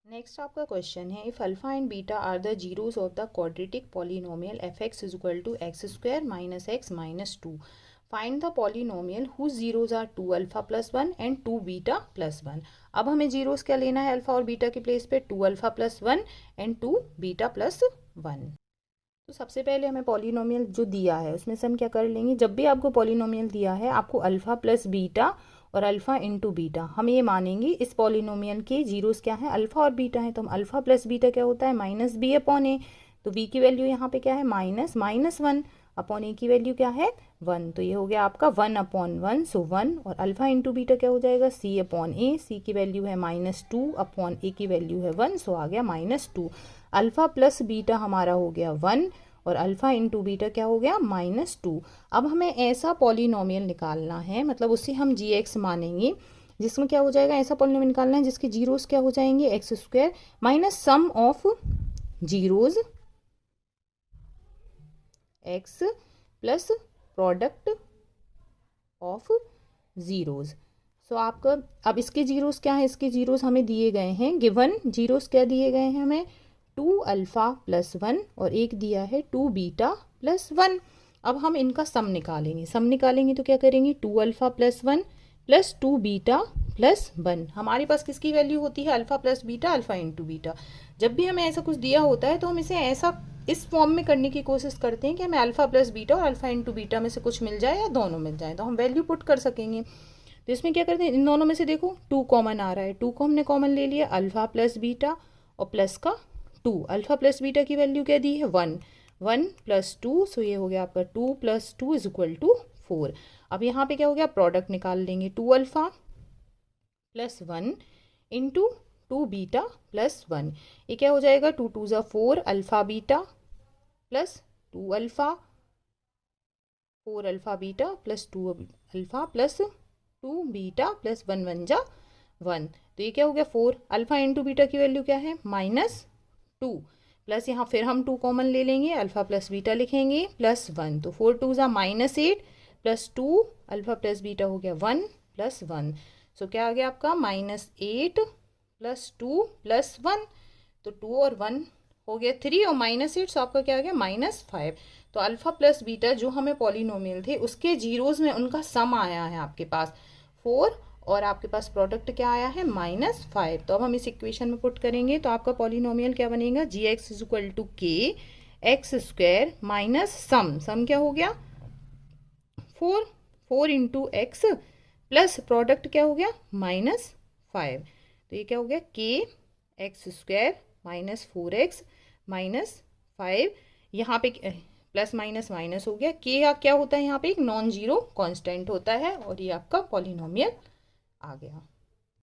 Next आपका question है, if alpha and beta are the zeros of the quadratic polynomial F X is equal to X square minus X minus two, find the polynomial whose zeros are two alpha plus one and two beta plus one. अब हमें zeros क्या लेना है alpha और beta के place पे, two alpha plus one and two beta plus one. तो सबसे पहले हमें पॉलिनोमियल जो दिया है उसमें से हम क्या कर लेंगे, जब भी आपको पॉलिनोमियल दिया है आपको अल्फा प्लस बीटा और अल्फा इंटू बीटा, हम ये मानेंगे इस पॉलिनोमियल के जीरोस क्या है, अल्फा और बीटा है। तो हम अल्फा प्लस बीटा क्या होता है, माइनस बी अपॉन ए। तो बी की वैल्यू यहाँ पे क्या है, माइनस माइनस वन अपॉन ए की वैल्यू क्या है, वन। तो ये हो गया आपका one upon one, so one. और अल्फा इंटू बीटा क्या हो जाएगा, सी अपॉन ए। सी की वैल्यू है माइनस टू अपॉन ए की वैल्यू है वन, सो आ गया minus two. Alpha plus beta हमारा हो गया वन और अल्फा इंटू बीटा क्या हो गया, माइनस टू। अब हमें ऐसा पॉलिनोमियल निकालना है, मतलब उसे हम जी एक्स मानेंगे, जिसमें क्या हो जाएगा, ऐसा पॉलिनोमियल निकालना है जिसके जीरोस क्या हो जाएंगे, x square minus sum of zeros x plus product of zeros. So आपका अब इसके जीरोस क्या है, इसके जीरोस हमें दिए गए हैं, गिवन जीरोस क्या दिए गए हैं हमें, टू अल्फा प्लस वन और एक दिया है टू बीटा प्लस वन। अब हम इनका सम निकालेंगे, सम निकालेंगे तो क्या करेंगे, two alpha plus one plus two beta plus one. हमारे पास किसकी वैल्यू होती है, alpha plus beta, alpha into beta. जब भी हमें ऐसा कुछ दिया होता है तो हम इसे ऐसा इस फॉर्म में करने की कोशिश करते हैं कि हमें अल्फा प्लस बीटा और अल्फा इंटू बीटा में से कुछ मिल जाए या दोनों मिल जाए, तो हम वैल्यू पुट कर सकेंगे। तो इसमें क्या करते हैं, इन दोनों में से देखो टू कॉमन आ रहा है, टू को हमने कॉमन ले लिया, अल्फा प्लस बीटा और प्लस का टू। अल्फा प्लस बीटा की वैल्यू क्या दी है, one, one plus two, so ये हो गया आपका two plus two is equal to four. अब यहाँ पे क्या हो गया, प्रोडक्ट निकाल लेंगे, two alpha plus one into two beta plus one. ये क्या हो जाएगा, टू टू ज़ा four, alpha beta plus two alpha, four alpha beta plus two alpha plus two beta plus one one जा वन। तो ये क्या हो गया, फोर। अल्फा इंटू बीटा की वैल्यू क्या है, माइनस टू, प्लस यहाँ फिर हम टू कॉमन ले लेंगे, अल्फा प्लस बीटा लिखेंगे प्लस वन। तो फोर टू ज़ा minus eight plus two alpha plus beta हो गया वन प्लस वन। सो क्या आ गया आपका, minus eight plus two plus one. तो टू और वन हो गया थ्री और माइनस एट, सो आपका क्या आ गया, माइनस फाइव। तो अल्फा प्लस बीटा जो हमें पॉलिनोमियल थे उसके जीरोस में उनका सम आया है आपके पास फोर और आपके पास प्रोडक्ट क्या आया है, माइनस फाइव। तो अब हम इस इक्वेशन में पुट करेंगे तो आपका पॉलिनोमियल क्या बनेगा, जी एक्स इज इक्वल टू के एक्स स्क्वायर माइनस सम, सम क्या हो गया four, four into x plus product क्या हो गया, माइनस फाइव। तो ये क्या हो गया, के x square minus four x minus five, यहाँ पे प्लस माइनस माइनस हो गया, के का क्या होता है यहाँ पे, एक नॉन जीरो कांस्टेंट होता है और ये आपका पॉलिनोमियल आ गया।